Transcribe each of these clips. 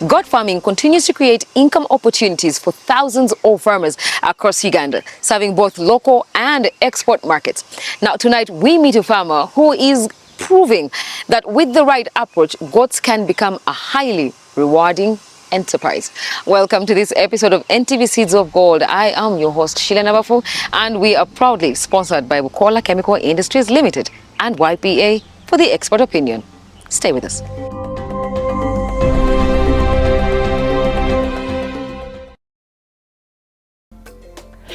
Goat farming continues to create income opportunities for thousands of farmers across Uganda, serving both local and export markets. Now, tonight we meet a farmer who is proving that with the right approach, goats can become a highly rewarding enterprise. Welcome to this episode of NTV Seeds of Gold. I am your host, Sheila Navafu, and we are proudly sponsored by Bukola Chemical Industries Limited and YPA for the expert opinion. Stay with us.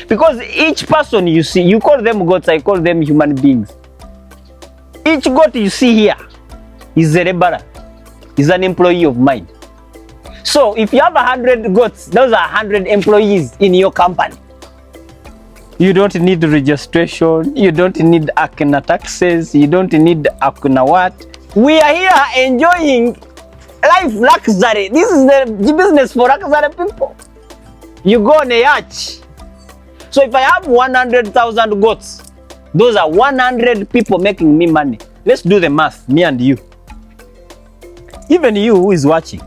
Because each person you see, you call them goats, I call them human beings. Each goat you see here is a laborer, is an employee of mine. So if you have 100 goats, those are 100 employees in your company. You don't need registration, you don't need Akina taxes, you don't need Akina what. We are here enjoying life luxury. This is the business for luxury people. You go on a yacht. So if I have 100,000 goats, those are 100 people making me money. Let's do the math, me and you. Even you who is watching.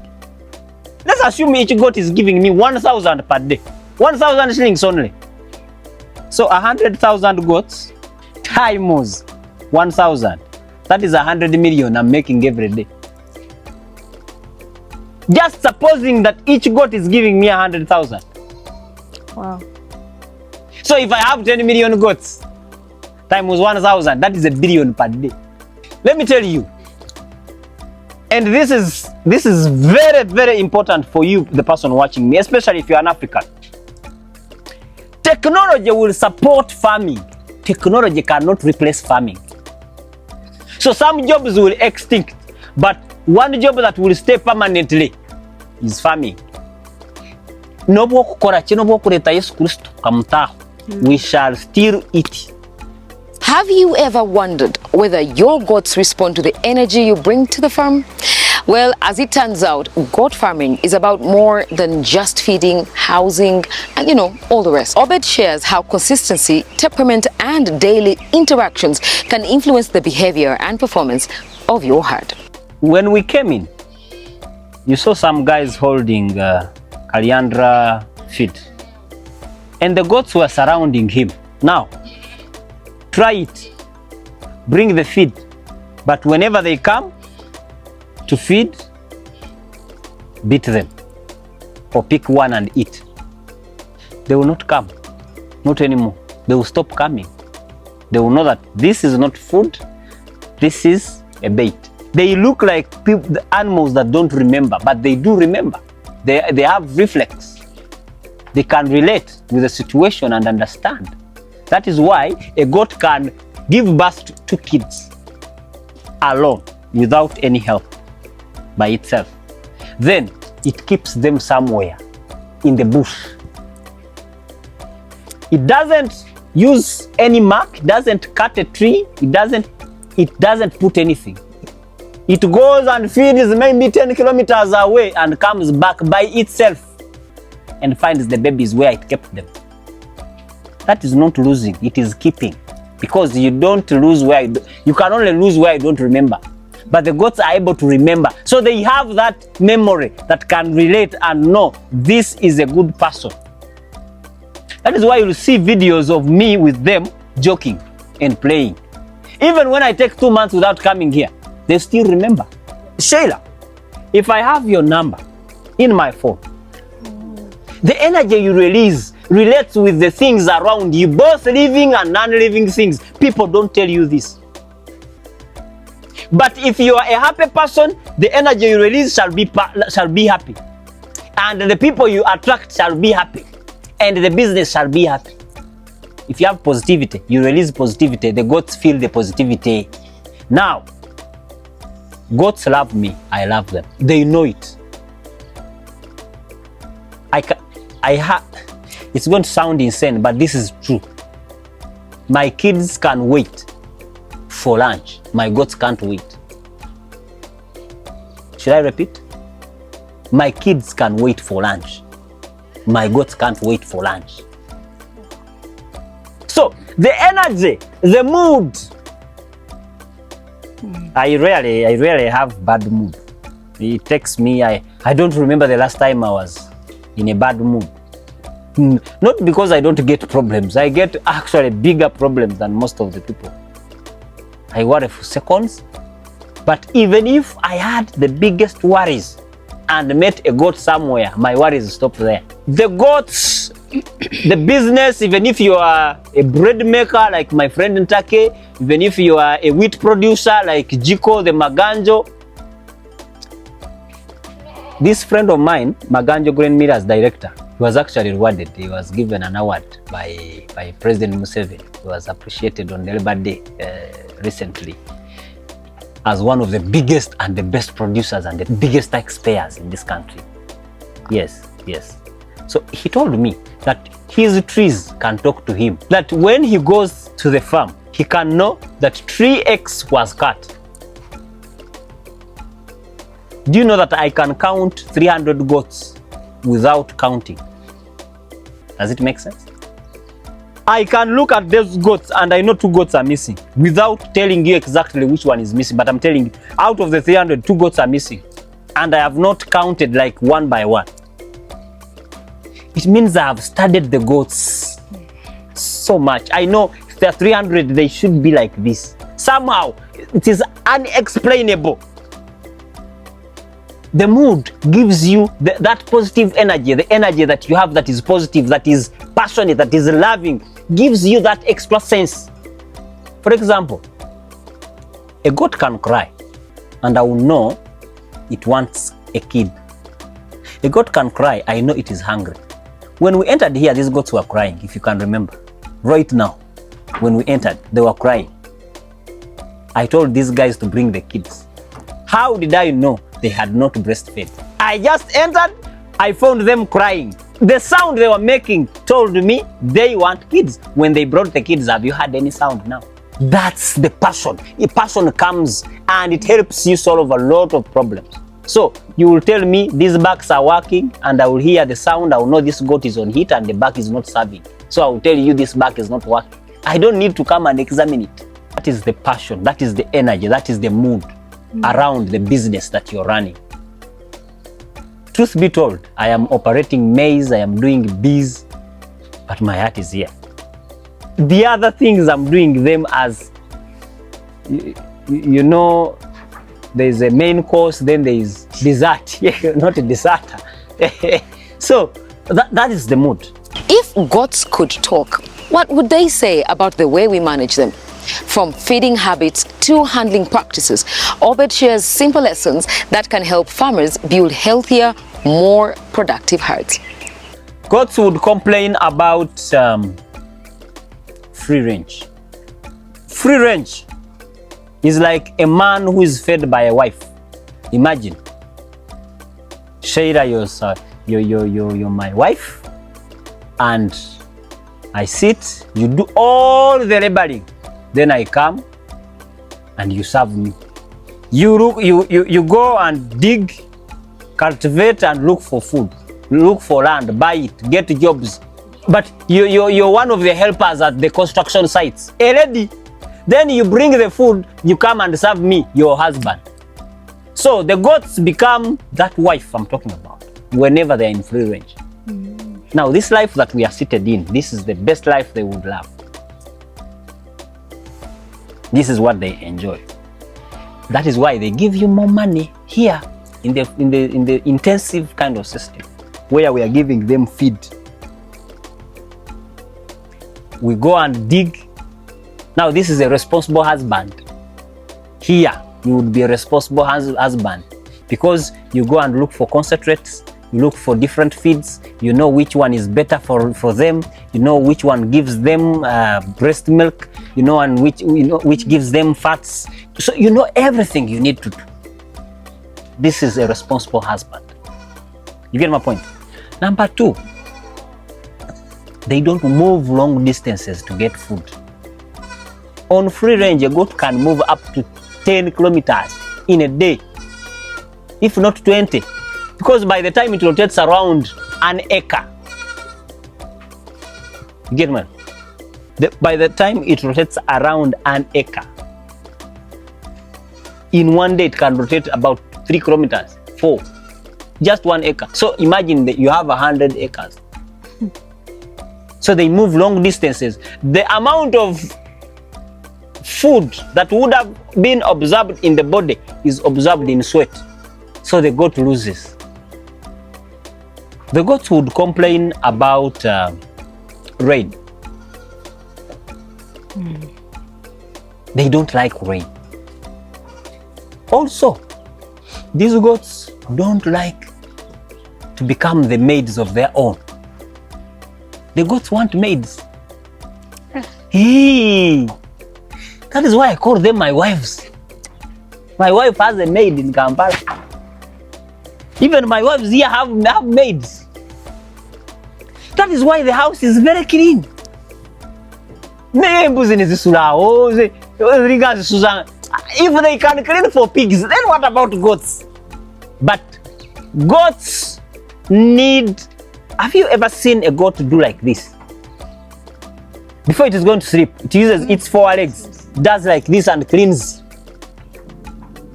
Let's assume each goat is giving me 1,000 per day. 1,000 shillings only. So 100,000 goats times 1,000. That is 100 million I'm making every day. Just supposing that each goat is giving me 100,000. Wow. So if I have 10 million goats times 1,000, that is a billion per day. Let me tell you. And this is very, very important for you, the person watching me, especially if you're an African. Technology will support farming. Technology cannot replace farming. So some jobs will extinct, but one job that will stay permanently is farming. We shall still eat. Have you ever wondered whether your goats respond to the energy you bring to the farm? Well, as it turns out, goat farming is about more than just feeding, housing, and all the rest. Obed shares how consistency, temperament, and daily interactions can influence the behavior and performance of your herd. When we came in, you saw some guys holding Caliandra feed. And the goats were surrounding him. Now, try it. Bring the feed. But whenever they come to feed, beat them. Or pick one and eat. They will not come. Not anymore. They will stop coming. They will know that this is not food. This is a bait. They look like people, the animals that don't remember, but they do remember. They have reflex. They can relate with the situation and understand. That is why a goat can give birth to 2 kids alone without any help by itself. Then it keeps them somewhere in the bush. It doesn't use any mark, doesn't cut a tree, it doesn't put anything. It goes and feeds maybe 10 kilometers away and comes back by itself and finds the babies where it kept them. That is not losing, it is keeping. Because you don't lose you can only lose where you don't remember. But the goats are able to remember. So they have that memory that can relate and know this is a good person. That is why you'll see videos of me with them joking and playing. Even when I take 2 months without coming here, they still remember. Sheila, if I have your number in my phone, the energy you release relates with the things around you, both living and non-living things. People don't tell you this. But if you are a happy person, the energy you release shall be happy. And the people you attract shall be happy. And the business shall be happy. If you have positivity, you release positivity, the goats feel the positivity. Now, goats love me, I love them. They know it. It's going to sound insane, but this is true. My kids can wait for lunch. My goats can't wait. Should I repeat? My kids can wait for lunch. My goats can't wait for lunch. So the energy, the mood. I rarely have bad mood. He texts me. I don't remember the last time I was in a bad mood. Not because I don't get problems. I get actually bigger problems than most of the people. I worry for seconds. But even if I had the biggest worries and met a goat somewhere, my worries stop there. The goats, the business, even if you are a bread maker like my friend Ntake, even if you are a wheat producer like Jiko the Maganjo. This friend of mine, Maganjo Grain Millers director, he was actually rewarded. He was given an award by President Museveni. He was appreciated on Labour Day recently as one of the biggest and the best producers and the biggest taxpayers in this country. Yes. So he told me that his trees can talk to him. That when he goes to the farm, he can know that tree X was cut. Do you know that I can count 300 goats without counting? Does it make sense? I can look at those goats and I know 2 goats are missing without telling you exactly which one is missing. But I'm telling you, out of the 300, 2 goats are missing. And I have not counted like one by one. It means I have studied the goats so much. I know if there are 300, they should be like this. Somehow, it is unexplainable. The mood gives you that positive energy, the energy that you have that is positive, that is passionate, that is loving, gives you that extra sense. For example, a goat can cry and I will know it wants a kid. A goat can cry, I know it is hungry. When we entered here, these goats were crying, if you can remember. Right now, when we entered, they were crying. I told these guys to bring the kids. How did I know they had not breastfed? I just entered, I found them crying. The sound they were making told me they want kids. When they brought the kids, have you heard any sound now? That's the passion. A passion comes and it helps you solve a lot of problems. So you will tell me these bags are working and I will hear the sound. I will know this goat is on heat and the bag is not serving. So I will tell you this bag is not working. I don't need to come and examine it. That is the passion. That is the energy. That is the mood around the business that you're running. Truth be told, I am operating maize, I am doing bees, but my heart is here. The other things I'm doing them as, you know, there's a main course, then there is dessert, not a dessert. So that is the mood. If goats could talk, what would they say about the way we manage them? From feeding habits to handling practices, Obed shares simple lessons that can help farmers build healthier, more productive herds. Goats would complain about free range. Free range is like a man who is fed by a wife. Imagine, Sheila, you're my wife, and I sit, you do all the laboring. Then I come and you serve me. You go and dig, cultivate and look for food, look for land, buy it, get jobs. But you're one of the helpers at the construction sites. A lady. Then you bring the food, you come and serve me, your husband. So the goats become that wife I'm talking about whenever they're in free range. Now this life that we are seated in, this is the best life they would love. This is what they enjoy. That is why they give you more money here in the intensive kind of system where we are giving them feed. We go and dig. Now this is a responsible husband. Here you would be a responsible husband because you go and look for concentrates, you look for different feeds, you know which one is better for them, you know which one gives them breast milk, you know, and which gives them fats. So you know everything you need to do. This is a responsible husband. You get my point? Number 2, they don't move long distances to get food. On free range, a goat can move up to 10 kilometers in a day, if not 20, because by the time it rotates around an acre, you get me? By the time it rotates around an acre, in one day it can rotate about 3 kilometers. 4. Just 1 acre. So imagine that you have 100 acres. So they move long distances. The amount of food that would have been absorbed in the body is absorbed in sweat. So the goat loses. The goats would complain about rain. They don't like rain. Also, these goats don't like to become the maids of their own. The goats want maids. Hey, that is why I call them my wives. My wife has a maid in Kampala. Even my wives here have maids. That is why the house is very clean. If they can clean for pigs, then what about goats? But goats need... Have you ever seen a goat do like this? Before it is going to sleep, it uses its 4 legs, does like this and cleans.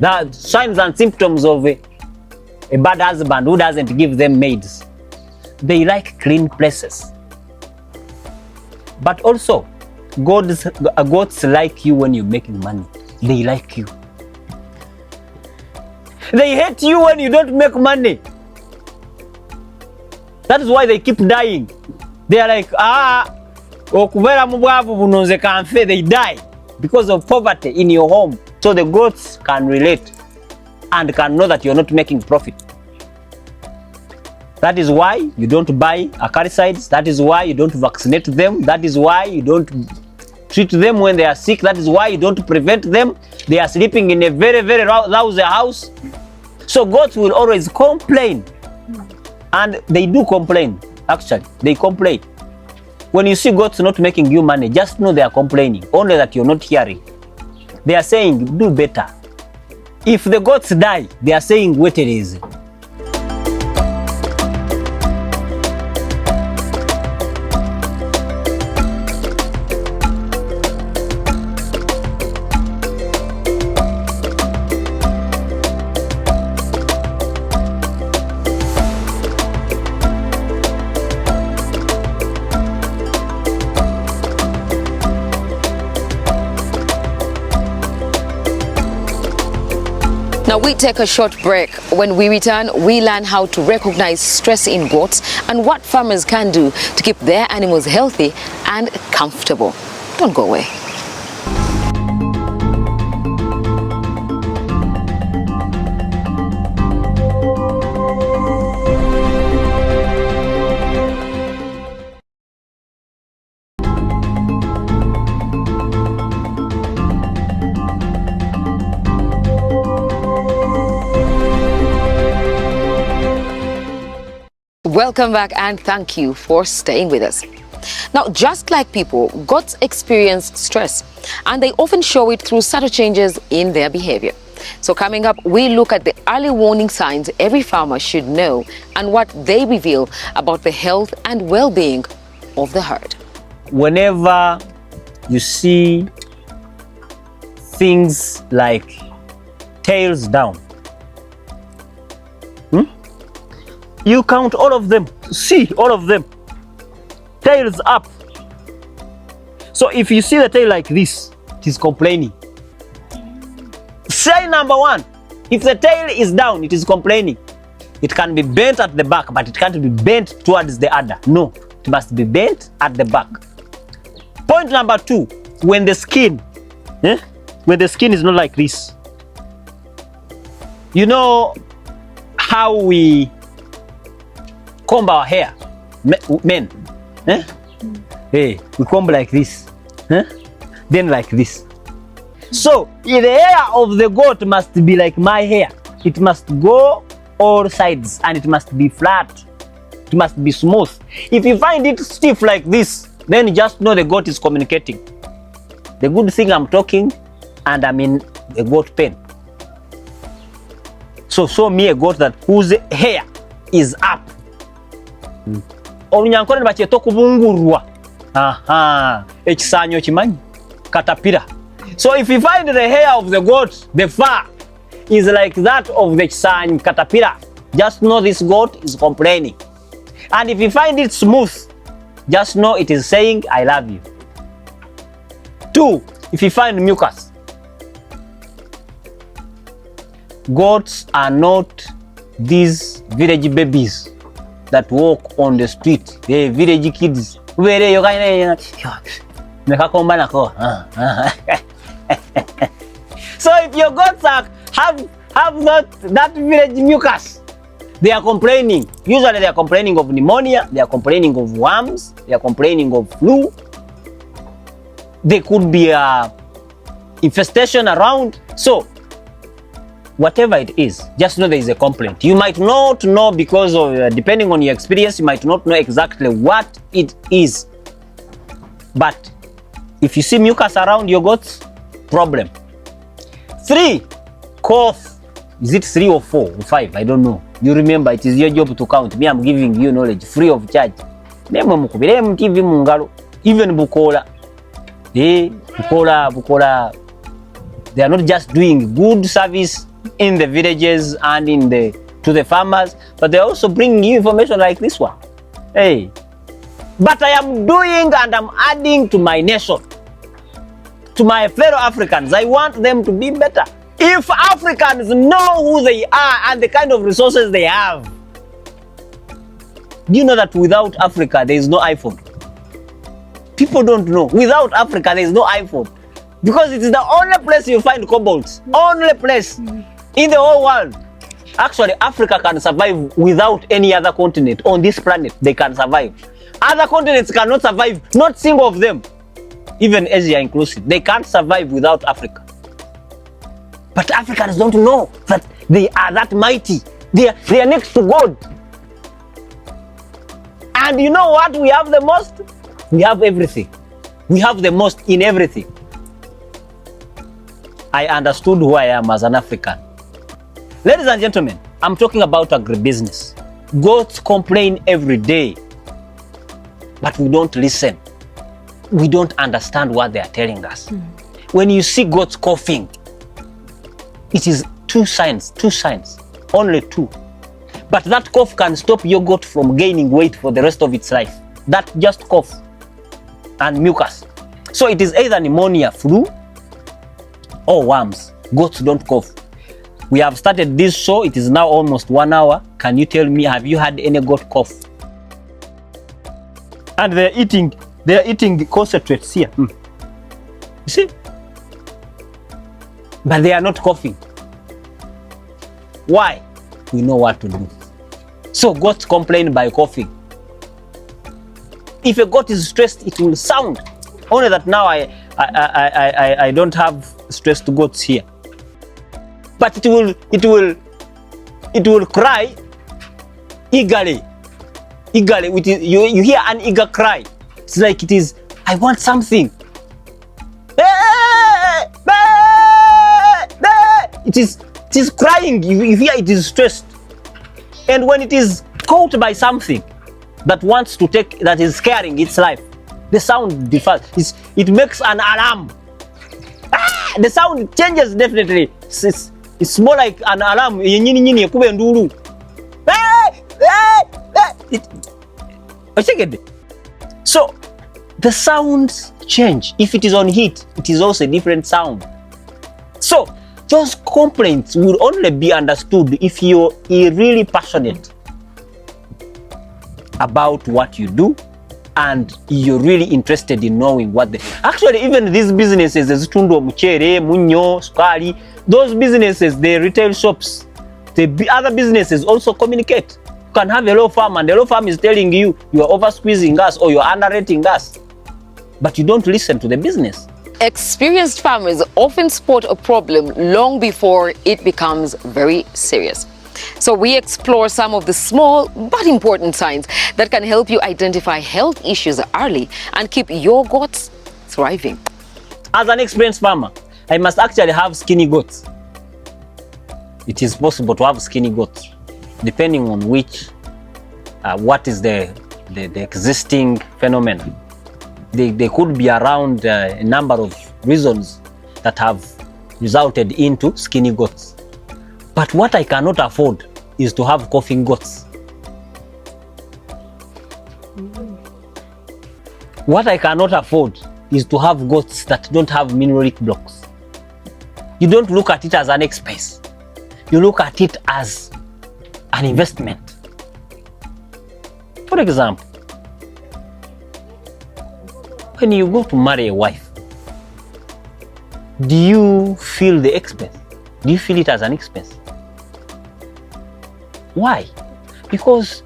The signs and symptoms of a bad husband who doesn't give them maids. They like clean places. But also, goats like you when you're making money. They like you. They hate you when you don't make money. That is why they keep dying. They are like, they die because of poverty in your home. So the goats can relate and can know that you're not making profit. That is why you don't buy acaricides. That is why you don't vaccinate them. That is why you don't treat them when they are sick. That is why you don't prevent them. They are sleeping in a very, very lousy house. So goats will always complain. And they do complain, actually. They complain. When you see goats not making you money, just know they are complaining. Only that you're not hearing. They are saying, do better. If the goats die, they are saying, wait it is. Now we take a short break. When we return, we learn how to recognize stress in goats and what farmers can do to keep their animals healthy and comfortable. Don't go away. Welcome back and thank you for staying with us. Now, just like people, goats experience stress and they often show it through subtle changes in their behavior. So coming up, we look at the early warning signs every farmer should know and what they reveal about the health and well-being of the herd. Whenever you see things like tails down, you count all of them, see all of them, tails up. So if you see the tail like this, it is complaining. Sign number 1, if the tail is down, it is complaining. It can be bent at the back, but it can't be bent towards the udder. No, it must be bent at the back. Point number 2, when the skin is not like this. You know how we comb our hair, men, Hey, we comb like this, then like this. So the hair of the goat must be like my hair. It must go all sides and it must be flat. It must be smooth. If you find it stiff like this, then just know the goat is communicating. The good thing, I'm talking and I'm in a goat pen. So show me a goat that whose hair is up. Olunyankole bakyeta okubungurwa. Ekisaanyo kimanyi, caterpillar. So if you find the hair of the goat, the fur is like that of the sun caterpillar. Just know this goat is complaining. And if you find it smooth, just know it is saying, I love you. 2, if you find mucus, goats are not these village babies that walk on the street. They village kids. So if your goats have that village mucus, they are complaining. Usually they are complaining of pneumonia, they are complaining of worms, they are complaining of flu. There could be a infestation around. So whatever it is, just know there is a complaint. You might not know because of, depending on your experience, you might not know exactly what it is. But if you see mucus around your goats, problem. 3, cough. Is it 3 or 4 or 5? I don't know. You remember, it is your job to count. Me, I'm giving you knowledge free of charge. Even Bukola. Bukola. They are not just doing good service in the villages and to the farmers, but they're also bringing you information like this one. Hey, but I am doing and I'm adding to my nation, to my fellow Africans. I want them to be better. If Africans know who they are and the kind of resources they have, do you know that without Africa there is no iPhone? People don't know. Without Africa there is no iPhone. Because it is the only place you find cobalt. Only place in the whole world. Actually, Africa can survive without any other continent on this planet. They can survive. Other continents cannot survive. Not single of them. Even Asia inclusive. They can't survive without Africa. But Africans don't know that they are that mighty. They are next to God. And you know what we have the most? We have everything. We have the most in everything. I understood who I am as an African. Ladies and gentlemen, I'm talking about agribusiness. Goats complain every day, but we don't listen. We don't understand what they are telling us. When you see goats coughing, it is 2 signs, only 2. But that cough can stop your goat from gaining weight for the rest of its life. That just cough and mucus. So it is either pneumonia, flu, or worms. Goats don't cough. We have started this show. It is now almost 1 hour. Can you tell me, have you had any goat cough? And they're eating concentrates here. You see? But they are not coughing. Why? We know what to do. So goats complain by coughing. If a goat is stressed, it will sound. Only that now I don't have stressed goats here. But it will cry eagerly. You hear an eager cry. It's like it is, I want something. It is crying. You hear it is stressed. And when it is caught by something that is scaring its life, the sound differs. It makes an alarm. The sound changes definitely. It's more like an alarm. So the sounds change. If it is on heat, it is also a different sound. So those complaints will only be understood if you're really passionate about what you do and you're really interested in knowing what they... Actually, even these businesses, those businesses, the retail shops, the other businesses also communicate. You can have a law firm and the law firm is telling you are over squeezing us or you're underrating us, but you don't listen to the business. Experienced farmers often spot a problem long before it becomes very serious. So we explore some of the small but important signs that can help you identify health issues early and keep your goats thriving. As an experienced farmer, I must actually have skinny goats. It is possible to have skinny goats, depending on what is the existing phenomenon. They could be around a number of reasons that have resulted into skinny goats. But what I cannot afford is to have coughing goats. What I cannot afford is to have goats that don't have mineral blocks. You don't look at it as an expense. You look at it as an investment. For example, when you go to marry a wife, do you feel the expense? Do you feel it as an expense? Why? Because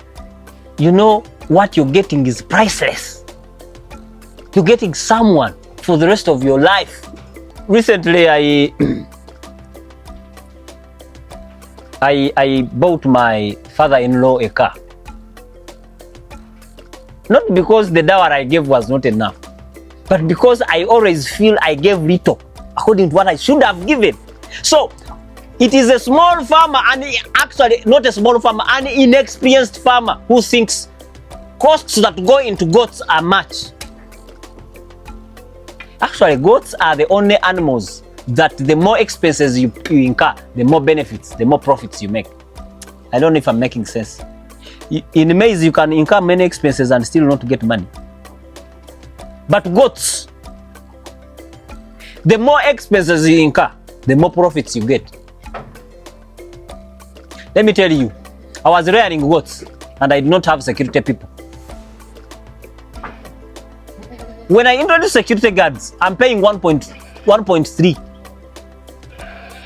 you know what you're getting is priceless. You're getting someone for the rest of your life. Recently, I bought my father-in-law a car. Not because the dower I gave was not enough, but because I always feel I gave little according to what I should have given. So it is a small farmer, and actually not a small farmer, an inexperienced farmer who thinks costs that go into goats are much. Actually, goats are the only animals that the more expenses you incur, the more benefits, the more profits you make. I don't know if I'm making sense. In maize, you can incur many expenses and still not get money. But goats, the more expenses you incur, the more profits you get. Let me tell you, I was rearing goats and I did not have security people. When I introduce security guards, I'm paying 1.3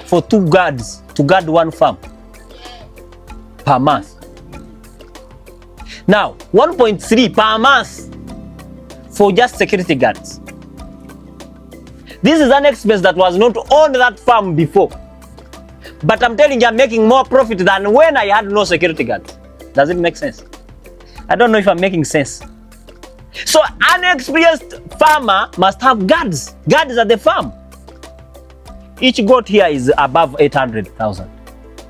for 2 guards to guard 1 farm per month. Now, 1.3 per month for just security guards. This is an expense that was not on that farm before. But I'm telling you, I'm making more profit than when I had no security guards. Does it make sense? I don't know if I'm making sense. So an experienced farmer must have guards at the farm. Each goat here is above 800,000.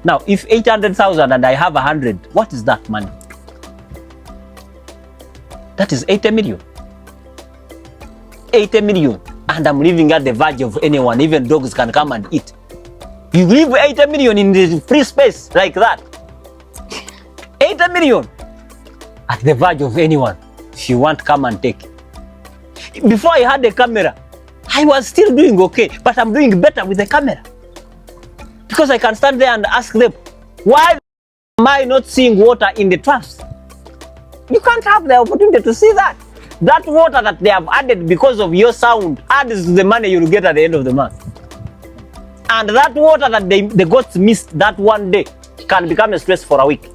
Now, if 800,000 and I have 100, what is that money? That is 80 million. 80 million. And I'm living at the verge of anyone. Even dogs can come and eat. You leave 80 million in the free space like that. 80 million at the verge of anyone. If you want, come and take it. Before I had the camera, I was still doing okay, but I'm doing better with the camera. Because I can stand there and ask them, why am I not seeing water in the troughs? You can't have the opportunity to see that. That water that they have added because of your sound adds to the money you'll get at the end of the month. And that water that the goats missed that one day can become a stress for a week.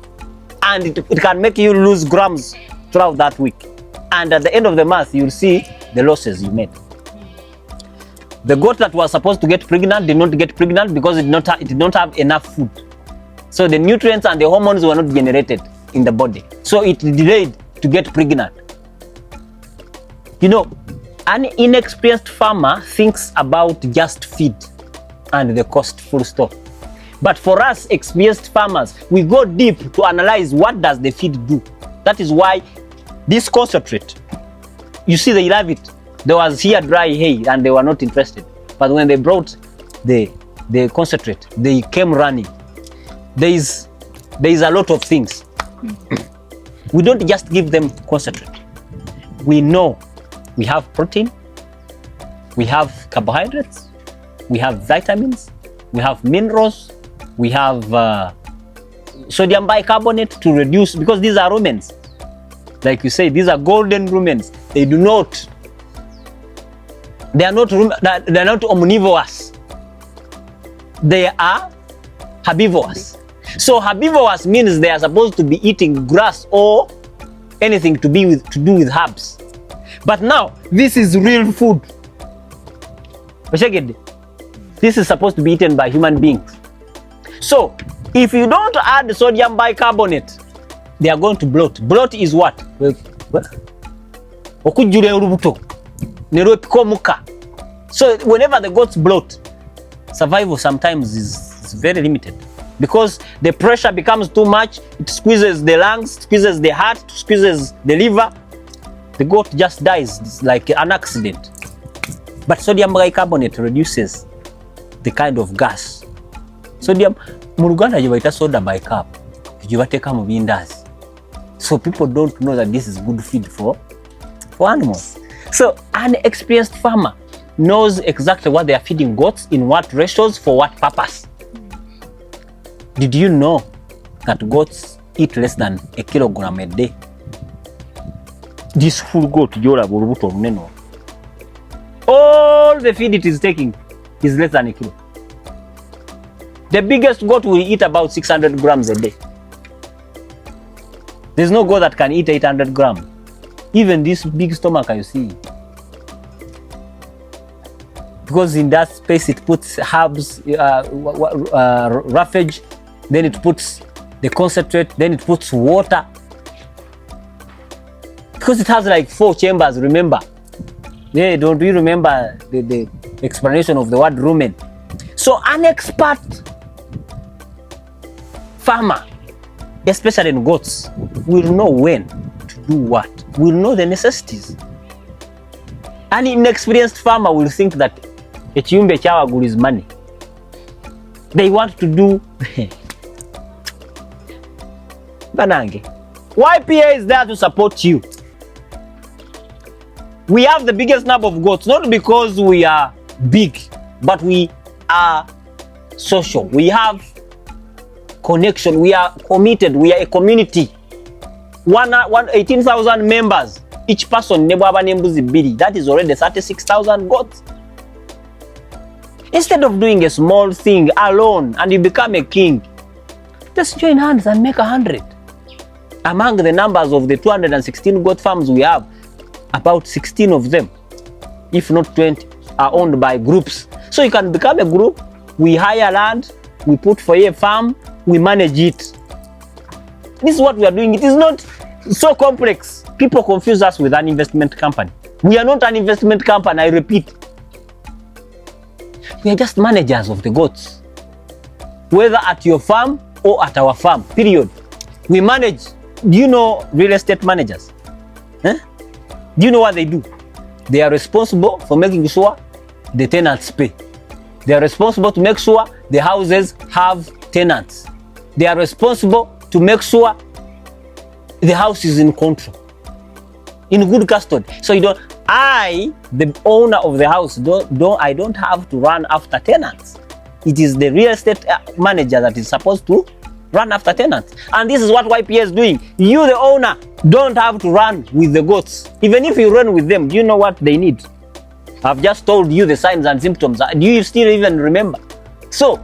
And it can make you lose grams throughout that week. And at the end of the month, you'll see the losses you made. The goat that was supposed to get pregnant did not get pregnant because it did not have enough food. So the nutrients and the hormones were not generated in the body. So it delayed to get pregnant. You know, an inexperienced farmer thinks about just feed and the cost, full stop. But for us experienced farmers, we go deep to analyze what does the feed do. That is why this concentrate, you see, they love it. There was here dry hay and they were not interested. But when they brought the concentrate, they came running. There is a lot of things. We don't just give them concentrate. We know we have protein, we have carbohydrates, we have vitamins, we have minerals, we have sodium bicarbonate to reduce, because these are rumens. Like you say, these are golden rumens. They are not omnivorous. They are herbivorous. So herbivorous means they are supposed to be eating grass or anything to do with herbs. But now this is real food. This is supposed to be eaten by human beings. So if you don't add sodium bicarbonate, they are going to bloat. Bloat is what? So whenever the goats bloat, survival sometimes is very limited because the pressure becomes too much. It squeezes the lungs, squeezes the heart, squeezes the liver. The goat just dies. It's like an accident. But sodium bicarbonate reduces the kind of gas. Sodium, mu Luganda gye bayita soda by cup, gye bateeka mu bindazi. So people don't know that this is good feed for animals. So an experienced farmer knows exactly what they are feeding goats, in what ratios, for what purpose. Did you know that goats eat less than a kilogram a day? This full goat, all the feed it is taking is less than a kilo. The biggest goat will eat about 600 grams a day. There's no goat that can eat 800 grams. Even this big stomach you see. Because in that space it puts herbs, roughage, then it puts the concentrate, then it puts water. Because it has like 4 chambers, remember? Yeah, don't you remember the explanation of the word rumen? So an expert farmer, especially in goats, will know when to do what, will know the necessities. An inexperienced farmer will think that ekiyumba ekyawagulu is money. They want to do banange. YPA is there to support you. We have the biggest number of goats, not because we are big, but we are social. We have connection. We are committed. We are a community. 18,000 members. Each person, that is already 36,000 goats. Instead of doing a small thing alone and you become a king, just join hands and make 100. Among the numbers of the 216 goat farms we have, about 16 of them, if not 20, are owned by groups. So you can become a group, we hire land, we put for a farm, we manage it. This is what we are doing. It is not so complex. People confuse us with an investment company. We are not an investment company, I repeat. We are just managers of the goats. Whether at your farm or at our farm, period. We manage. Do you know real estate managers? Do you know what they do? They are responsible for making sure the tenants pay. They are responsible to make sure the houses have tenants. They are responsible to make sure the house is in control, in good custody. So you don't, the owner of the house, I don't have to run after tenants. It is the real estate manager that is supposed to run after tenants. And this is what YPA is doing. You, the owner, don't have to run with the goats. Even if you run with them, do you know what they need? I've just told you the signs and symptoms. Do you still even remember? So,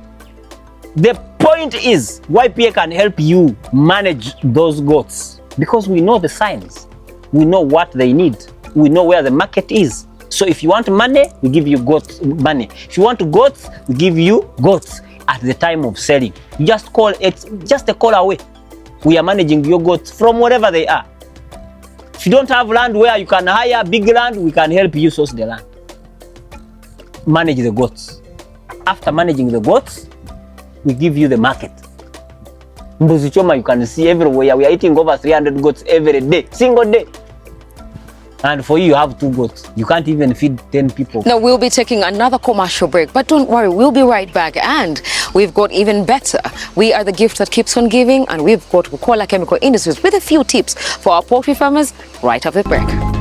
the point is, YPA can help you manage those goats because we know the signs. We know what they need. We know where the market is. So if you want money, we give you goats money. If you want goats, we give you goats at the time of selling. You just call it, just a call away. We are managing your goats from wherever they are. If you don't have land where you can hire big land, we can help you source the land. Manage the goats. After managing the goats, we give you the market. Mbuzi choma you can see everywhere. We are eating over 300 goats every day, single day. And for you have 2 goats. You can't even feed 10 people. Now, we'll be taking another commercial break, but don't worry, we'll be right back. And we've got even better. We are the gift that keeps on giving, and we've got Bukola Chemical Industries with a few tips for our poultry farmers right after the break.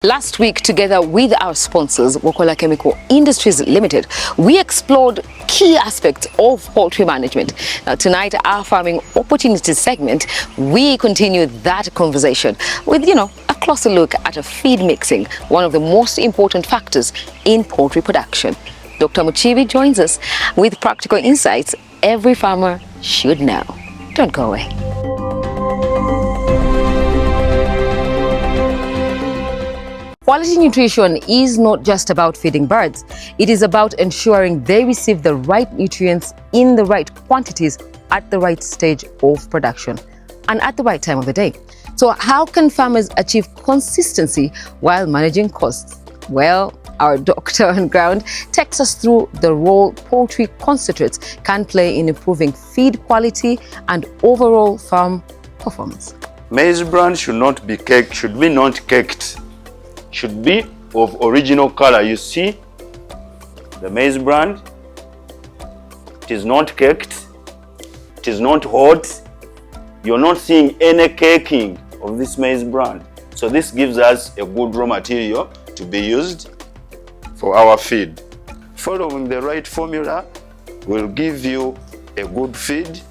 Last week, together with our sponsors, Bukola Chemical Industries Limited, we explored key aspects of poultry management. Now, tonight, our Farming Opportunities segment, we continue that conversation with, a closer look at a feed mixing, one of the most important factors in poultry production. Dr. Muchibi joins us with practical insights every farmer should know. Don't go away. Quality nutrition is not just about feeding birds. It is about ensuring they receive the right nutrients in the right quantities at the right stage of production and at the right time of the day. So how can farmers achieve consistency while managing costs? Well, our doctor on ground takes us through the role poultry concentrates can play in improving feed quality and overall farm performance. Maize bran should not be caked, should be not caked, should be of original color. You see the maize bran, it is not caked, it is not hot, you're not seeing any caking of this maize bran. So this gives us a good raw material to be used for our feed. Following the right formula will give you a good feed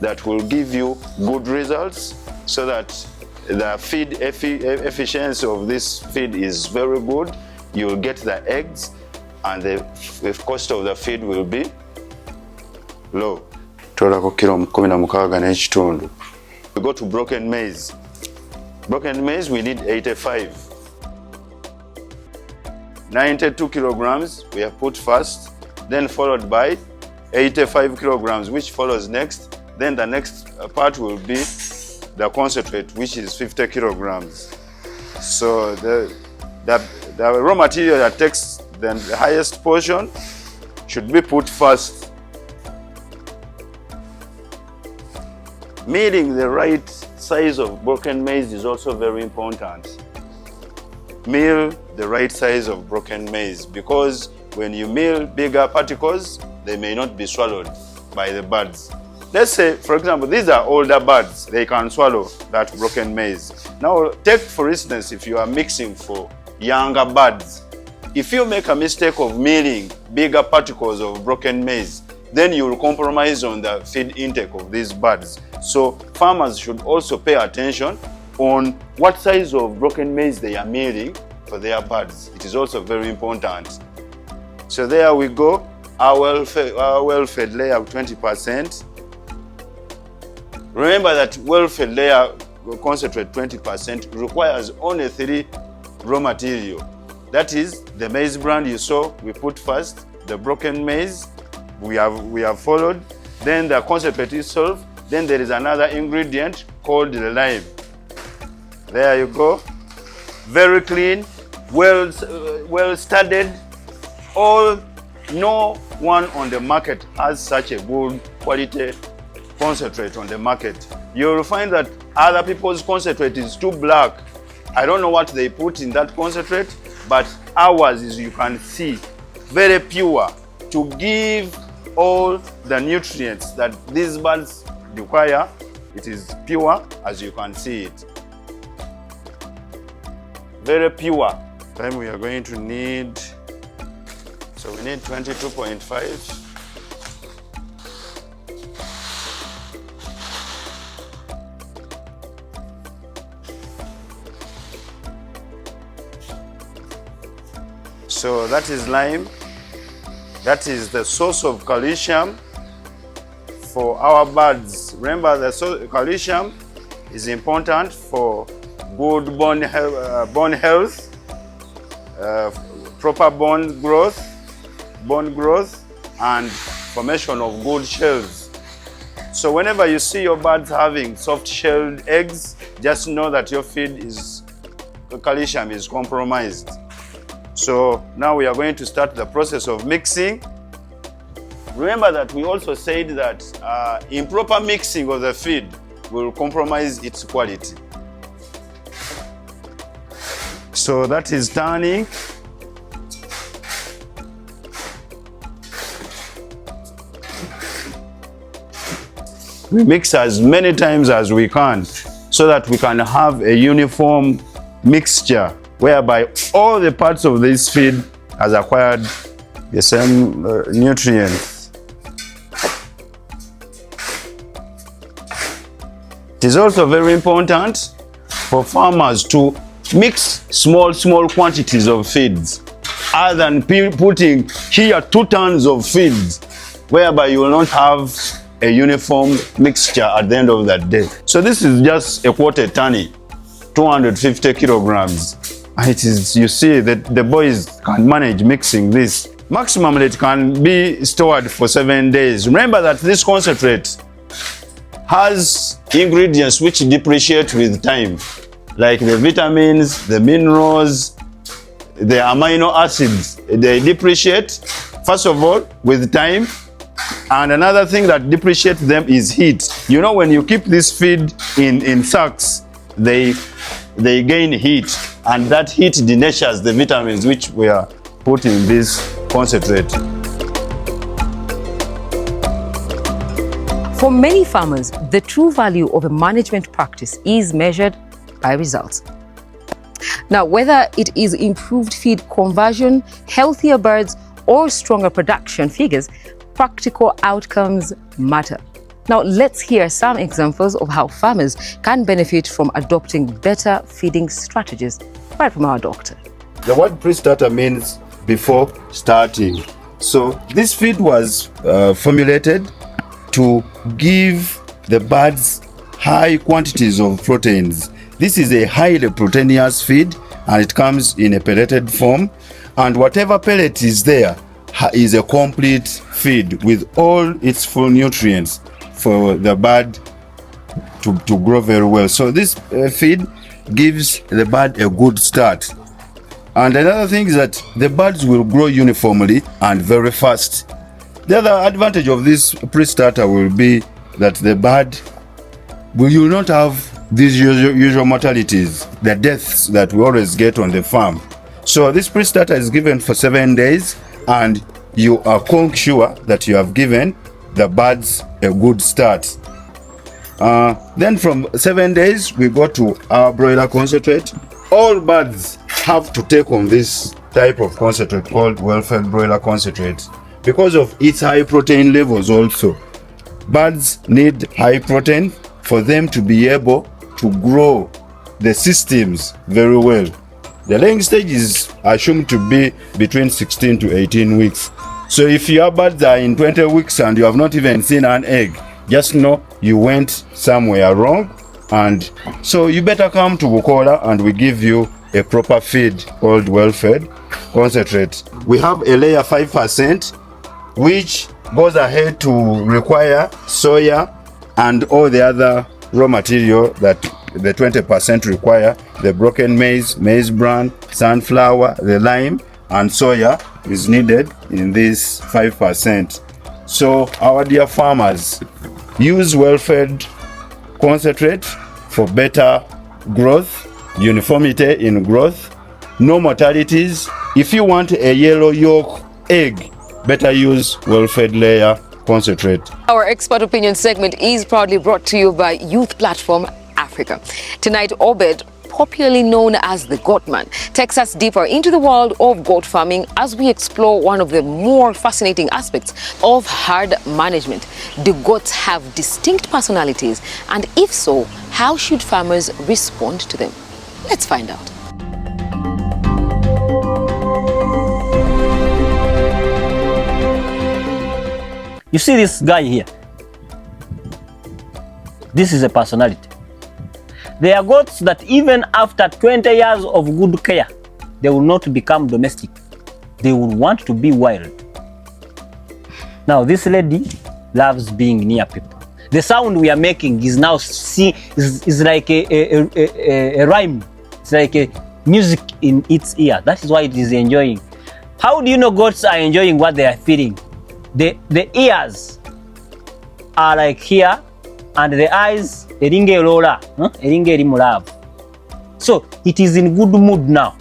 that will give you good results, so that the feed efficiency of this feed is very good. You will get the eggs and the cost of the feed will be low. We go to broken maize. Broken maize we need 85. 92 kilograms we have put first, then followed by 85 kilograms which follows next. Then the next part will be the concentrate, which is 50 kilograms. So the raw material that takes the highest portion should be put first. Milling the right size of broken maize is also very important. Mill the right size of broken maize, because when you mill bigger particles, they may not be swallowed by the birds. Let's say, for example, these are older birds, they can swallow that broken maize. Now, take for instance, if you are mixing for younger birds, if you make a mistake of milling bigger particles of broken maize, then you will compromise on the feed intake of these birds. So farmers should also pay attention on what size of broken maize they are milling for their birds. It is also very important. So there we go, our well-fed layer of 20%. Remember that well-fed layer concentrate 20% requires only 3 raw material. That is the maize bran you saw we put first, the broken maize we have followed, then the concentrate itself, then there is another ingredient called the lime. There you go. Very clean, well studied. No one on the market has such a good quality concentrate on the market. You will find that other people's concentrate is too black. I don't know what they put in that concentrate, but ours is, you can see, very pure to give all the nutrients that these birds require. It is pure, as you can see it. Very pure. Time we are going to need, so we need 22.5. So that is lime. That is the source of calcium for our birds. Remember, the calcium is important for good bone health, proper bone growth, and formation of good shells. So whenever you see your birds having soft-shelled eggs, just know that your feed is, the calcium is compromised. So now we are going to start the process of mixing. Remember that we also said that improper mixing of the feed will compromise its quality. So that is turning. We mix as many times as we can so that we can have a uniform mixture whereby all the parts of this feed has acquired the same nutrients. It is also very important for farmers to mix small quantities of feeds, other than putting here 2 tons of feeds, whereby you will not have a uniform mixture at the end of that day. So this is just a quarter ton, 250 kilograms. And it is, you see that the boys can manage mixing this. Maximum it can be stored for 7 days. Remember that this concentrate has ingredients which depreciate with time, like the vitamins, the minerals, the amino acids. They depreciate, first of all, with time. And another thing that depreciates them is heat. You know, when you keep this feed in sacks, they gain heat, and that heat denatures the vitamins which were put in this concentrate. For many farmers, the true value of a management practice is measured by results. Now, whether it is improved feed conversion, healthier birds, or stronger production figures, practical outcomes matter. Now, let's hear some examples of how farmers can benefit from adopting better feeding strategies, right from our doctor. The word pre-starter means before starting. So this feed was formulated to give the birds high quantities of proteins. This is a highly proteinous feed, and it comes in a pelleted form. And whatever pellet is there is a complete feed with all its full nutrients for the bird to grow very well. So this feed gives the bird a good start. And another thing is that the birds will grow uniformly and very fast. The other advantage of this pre-starter will be that the bird will not have these usual mortalities, the deaths that we always get on the farm. So this pre-starter is given for 7 days, and you are quite sure that you have given the birds a good start. Then from 7 days, we go to our broiler concentrate. All birds have to take on this type of concentrate called well-fed broiler concentrate because of its high protein levels also. Birds need high protein for them to be able to grow the systems very well. The laying stage is assumed to be between 16 to 18 weeks. So if your birds are in 20 weeks and you have not even seen an egg, just know you went somewhere wrong. And so you better come to Bukola and we give you a proper feed called well-fed concentrate. We have a layer 5%, which goes ahead to require soya and all the other raw material that the 20% require. The broken maize, maize bran, sunflower, the lime, and soya is needed in this 5%. So our dear farmers, use well-fed concentrate for better growth, uniformity in growth, no mortalities. If you want a yellow yolk egg, better use well-fed layer concentrate. Our expert opinion segment is proudly brought to you by Youth Platform Africa. Tonight, Obed, popularly known as the Goat Man, takes us deeper into the world of goat farming as we explore one of the more fascinating aspects of herd management. Do goats have distinct personalities? And if so, how should farmers respond to them? Let's find out. You see this guy here? This is a personality. There are goats that even after 20 years of good care, they will not become domestic. They will want to be wild. Now, this lady loves being near people. The sound we are making is now is like a rhyme. It's like a music in its ear. That is why it is enjoying. How do you know goats are enjoying what they are feeling? The ears are like here, and the eyes, eringe lola, eringe rimulav. So it is in good mood now.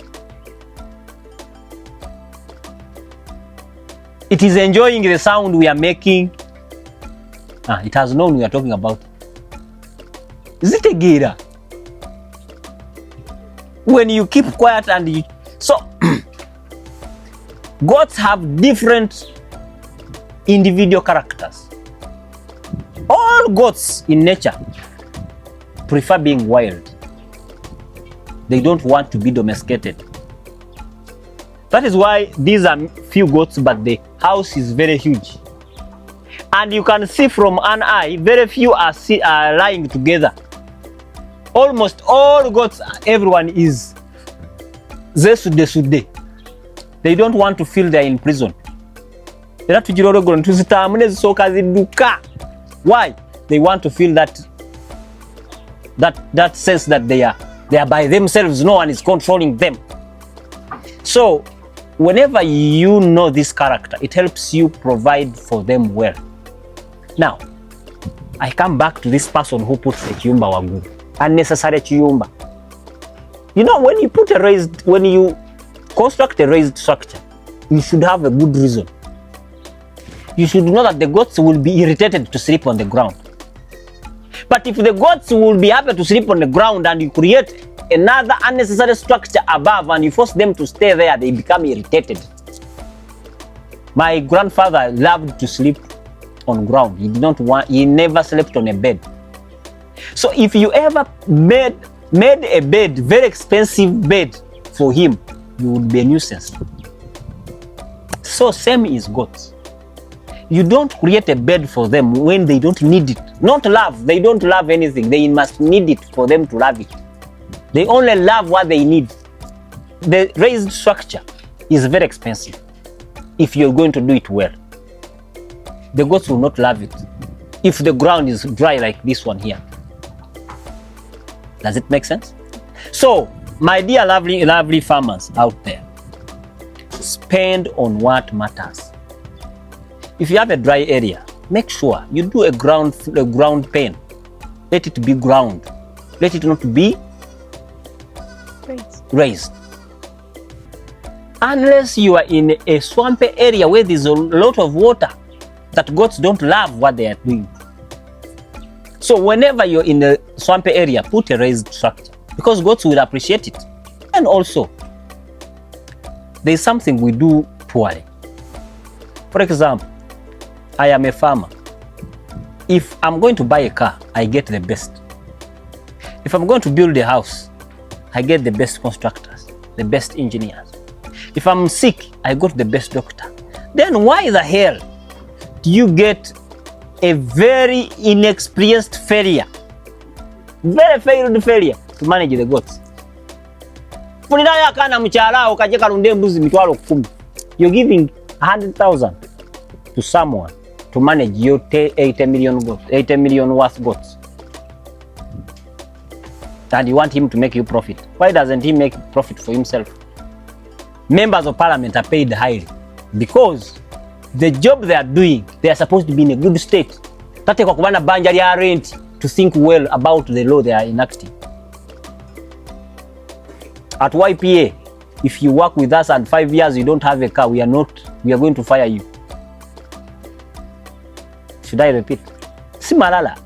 It is enjoying the sound we are making. It has known we are talking about. Is it a gira? When you keep quiet and you... So, goats have different individual characters. All goats in nature prefer being wild. They don't want to be domesticated. That is why these are few goats, but the house is very huge. And you can see from an eye, very few are lying together. Almost all goats, everyone is zesude. They don't want to feel they are in prison. Why? they want to feel that sense that they are by themselves, no one is controlling them. So whenever you know this character, it helps you provide for them well. Now, I come back to this person who puts a kiyumba waguru, unnecessary kiyumba. You know, when you construct a raised structure, you should have a good reason. You should know that the goats will be irritated to sleep on the ground. But if the goats will be happy to sleep on the ground and you create another unnecessary structure above and you force them to stay there, they become irritated. My grandfather loved to sleep on ground. He never slept on a bed. So if you ever made a bed, very expensive bed for him, you would be a nuisance. So same is goats. You don't create a bed for them when they don't need it. Not love. They don't love anything. They must need it for them to love it. They only love what they need. The raised structure is very expensive if you're going to do it well. The goats will not love it if the ground is dry like this one here. Does it make sense? So, my dear lovely farmers out there, spend on what matters. If you have a dry area, make sure you do a ground pen. Let it be ground. Let it not be raised. Unless you are in a swampy area where there's a lot of water, that goats don't love what they are doing. So whenever you're in a swampy area, put a raised structure because goats will appreciate it. And also, there's something we do poorly. For example, I am a farmer. If I'm going to buy a car, I get the best. If I'm going to build a house, I get the best constructors, the best engineers. If I'm sick, I go to the best doctor. Then why the hell do you get a very inexperienced failure, very failed failure to manage the goats? You're giving 100,000 to someone to manage your 80 million goats, 80 million worth goats. And you want him to make you profit. Why doesn't he make profit for himself? Members of parliament are paid highly because the job they are doing, they are supposed to be in a good state. Tate kwa kubana banja ya rent to think well about the law they are enacting. At YPA, if you work with us and 5 years you don't have a car, we are going to fire you. Should I repeat? Simalala.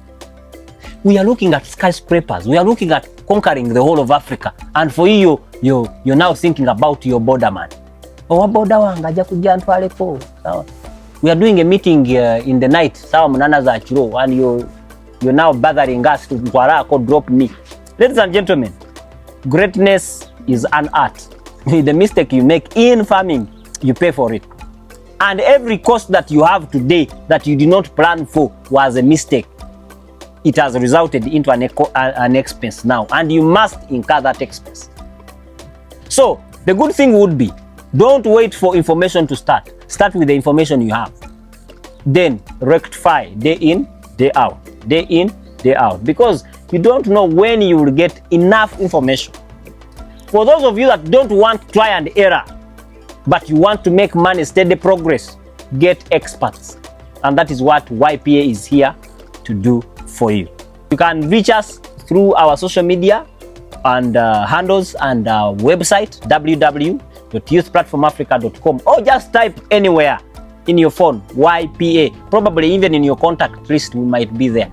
We are looking at skyscrapers. We are looking at conquering the whole of Africa. And for you're now thinking about your borderman. We are doing a meeting in the night, and you're now bothering us to drop me. Ladies and gentlemen, greatness is an art. The mistake you make in farming, you pay for it. And every cost that you have today that you did not plan for was a mistake. It has resulted into an expense now, and you must incur that expense. So the good thing would be, don't wait for information to start. Start with the information you have. Then rectify day in, day out, day in, day out, because you don't know when you will get enough information. For those of you that don't want try and error, but you want to make money, steady progress, get experts. And that is what YPA is here to do for you. You can reach us through our social media and handles and website www.youthplatformafrica.com, or just type anywhere in your phone YPA. Probably even in your contact list we might be there.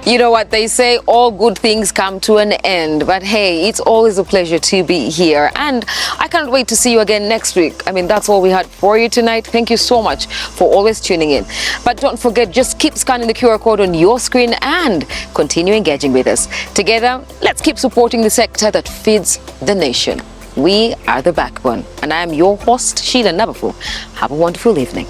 You know what they say, all good things come to an end. But hey, it's always a pleasure to be here. And I can't wait to see you again next week. I mean, that's all we had for you tonight. Thank you so much for always tuning in. But don't forget, just keep scanning the QR code on your screen and continue engaging with us. Together, let's keep supporting the sector that feeds the nation. We are the backbone. And I am your host, Sheila Nabafu. Have a wonderful evening.